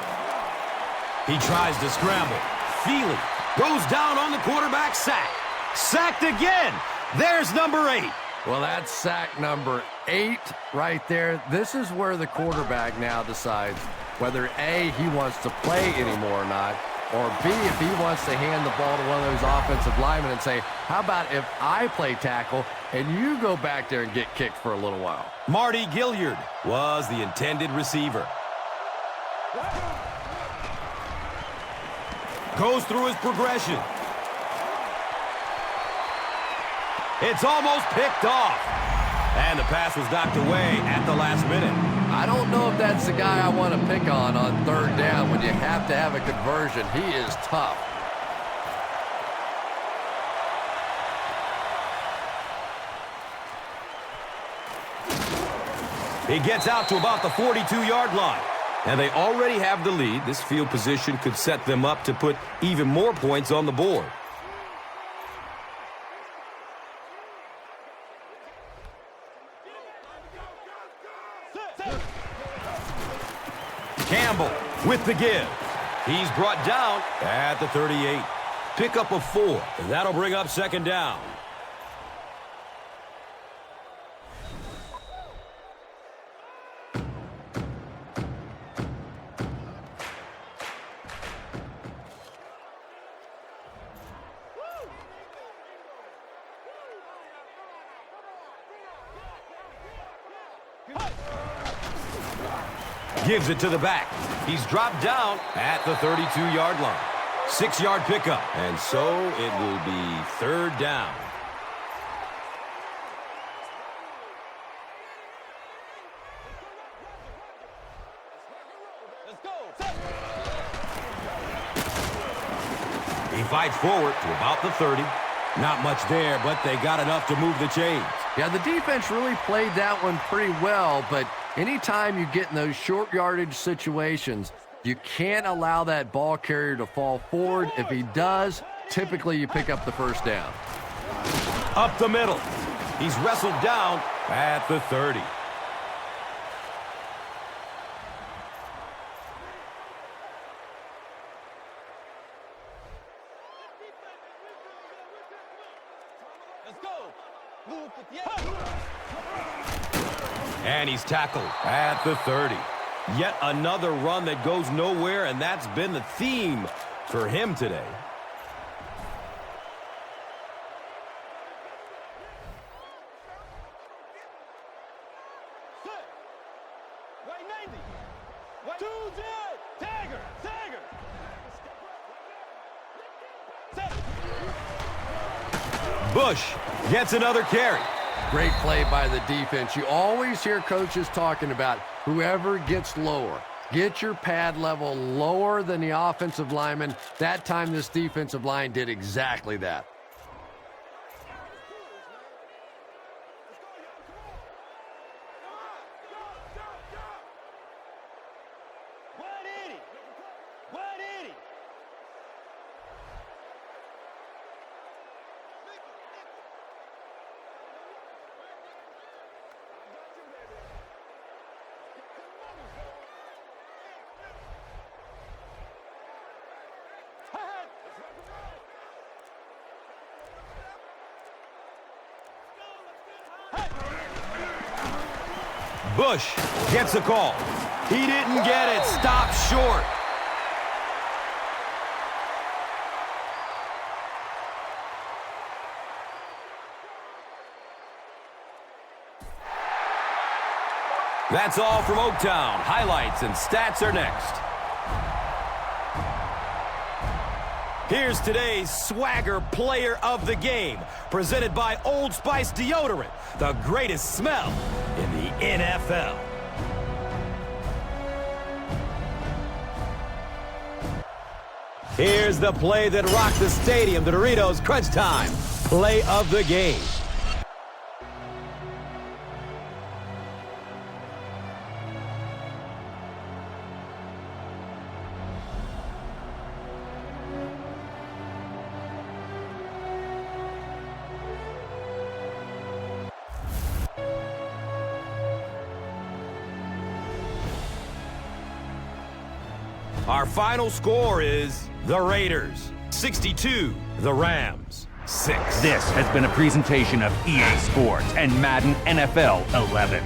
He tries to scramble. Feely goes down on the quarterback sack. Sacked again. There's number 8. Well, that's sack number 8 right there. This is where the quarterback now decides whether A, he wants to play anymore or not, or B, if he wants to hand the ball to one of those offensive linemen and say, how about if I play tackle and you go back there and get kicked for a little while? Marty Gilliard was the intended receiver. Goes through his progression. It's almost picked off. And the pass was knocked away at the last minute. I don't know if that's the guy I want to pick on 3rd down when you have to have a conversion. He is tough. He gets out to about the 42-yard line. And they already have the lead. This field position could set them up to put even more points on the board. Campbell with the give. He's brought down at the 38. Pickup of 4. And that'll bring up 2nd down. Gives it to the back. He's dropped down at the 32-yard line. 6-yard pickup. And so it will be 3rd down. He fights forward to about the 30. Not much there, but they got enough to move the chains. Yeah, the defense really played that one pretty well, but anytime you get in those short yardage situations, you can't allow that ball carrier to fall forward. If he does, typically you pick up the 1st down. Up the middle. He's wrestled down at the 30. And he's tackled at the 30. Yet another run that goes nowhere, and that's been the theme for him today. Bush gets another carry. Great play by the defense. You always hear coaches talking about whoever gets lower. Get your pad level lower than the offensive lineman. That time this defensive line did exactly that. Bush gets a call. He didn't get it. Stopped short. That's all from Oaktown. Highlights and stats are next. Here's today's Swagger Player of the Game, presented by Old Spice Deodorant, the greatest smell in the NFL. Here's the play that rocked the stadium, the Doritos Crunch Time Play of the Game. Our final score is the Raiders 62, the Rams 6. This has been a presentation of EA Sports and Madden NFL 11.